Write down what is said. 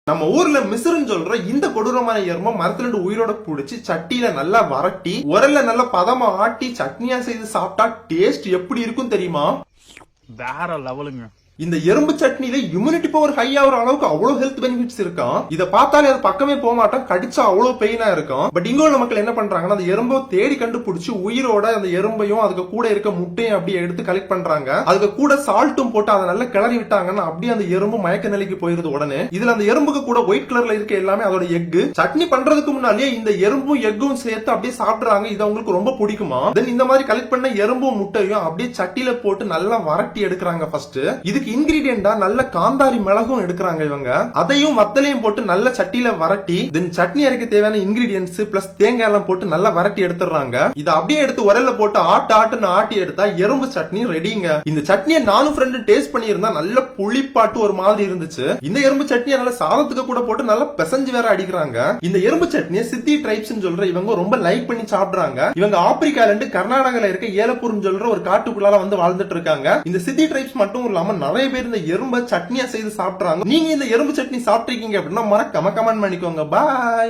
நம்ம ஊர்ல மிசுறுன்னு சொல்ற இந்த கொடூரமான எறும்பை மரத்துல இருந்து உயிரோட புடிச்சு சட்டியில நல்லா வரட்டி உரல்ல நல்லா பதமா ஆட்டி சட்னியா செய்து சாப்பிட்டா டேஸ்ட் எப்படி இருக்கும் தெரியுமா? வேற லெவலுங்க. இந்த எறும்பு சட்னியில இம்யூனிட்டி பவர் ஹை ஆகிற அளவுக்கு அவ்வளவு ஹெல்த் பெனிஃபிட்ஸ் இருக்கும். இத பார்த்தாலே அது பக்கமே போக மாட்டோம், கடிச்சா அவ்வளவு பெயினா இருக்கும். பட் இங்க உள்ள மக்கள் என்ன பண்றாங்கன்னா அந்த எறும்பை தேடி கண்டுபிடிச்சு உயிரோட அந்த எறும்பையும் அதுக்கு கூட இருக்க முட்டையும் அப்படியே எடுத்து கலெக்ட் பண்றாங்க. அதுக்கு கூட சால்ட்டும் போட்டு அதை நல்லா கிளறி விட்டாங்கன்னா அப்படியே அந்த எறும்பு மயக்க நிலைக்கு போயிருது உடனே. இதுல அந்த எறும்புக்கு கூட ஒயிட் கலர்ல இருக்க எல்லாமே அதோட எக். சட்னி பண்றதுக்கு முன்னாலேயே இந்த எறும்பும் எக்கும் சேர்த்து அப்படியே சாப்பிடுறாங்க. இது அவங்களுக்கு ரொம்ப பிடிக்குமா. தென் இந்த மாதிரி கலெக்ட் பண்ண எறும்பும் முட்டையும் அப்படியே சட்டியில போட்டு நல்லா வரட்டி எடுக்கிறாங்க. ஃபர்ஸ்ட் இதுக்கு இன்கிரீடியண்டா நல்ல காந்தாரி மிளகும் எடுக்கிறாங்க இவங்க. அதையும் வத்தலையும் போட்டு நல்ல சட்டியில வரட்டி தென் சட்னி அரைக்க தேவையான இன்கிரீடியன்ஸ் பிளஸ் தேங்காய் எல்லாம் போட்டு நல்லா வரட்டி எடுத்துறாங்க. இதை அப்படியே எடுத்து உரல்ல போட்டு ஆட்டுன்னு ஆட்டி எடுத்தா எறும்பு சட்னி ரெடிங்க. இந்த சட்னியை நானும் ஃப்ரெண்டு டேஸ்ட் பண்ணியிருந்தா நல்ல புளிப்பாட்டு ஒரு மாதிரி இருந்துச்சு. இந்த எறும்பு சட்னியை நல்ல சாதத்துக்கு கூட போட்டு நல்லா பிசைஞ்சு வேற அடிக்கிறாங்க. இந்த எறும்பு சட்னியை சித்தி ட்ரைப்ஸ் சொல்ற இவங்க ரொம்ப லைக் பண்ணி சாப்பிடுறாங்க. இவங்க ஆப்பிரிக்கால இருந்து கர்நாடகால இருக்க ஏலப்பூர்னு சொல்ற ஒரு காட்டுக்குள்ளால வந்து வாழ்ந்துட்டு இருக்காங்க. இந்த சித்தி ட்ரைப்ஸ் மட்டும் இல்லாம நிறைய பேர் இந்த எறும்பை சட்னியா செய்து சாப்பிடுறாங்க. நீங்க இந்த எறும்பு சட்னி சாப்பிட்டிருக்கீங்க அப்படின்னா மறக்காம கமெண்ட் பண்ணிக்கோங்க. பாய்.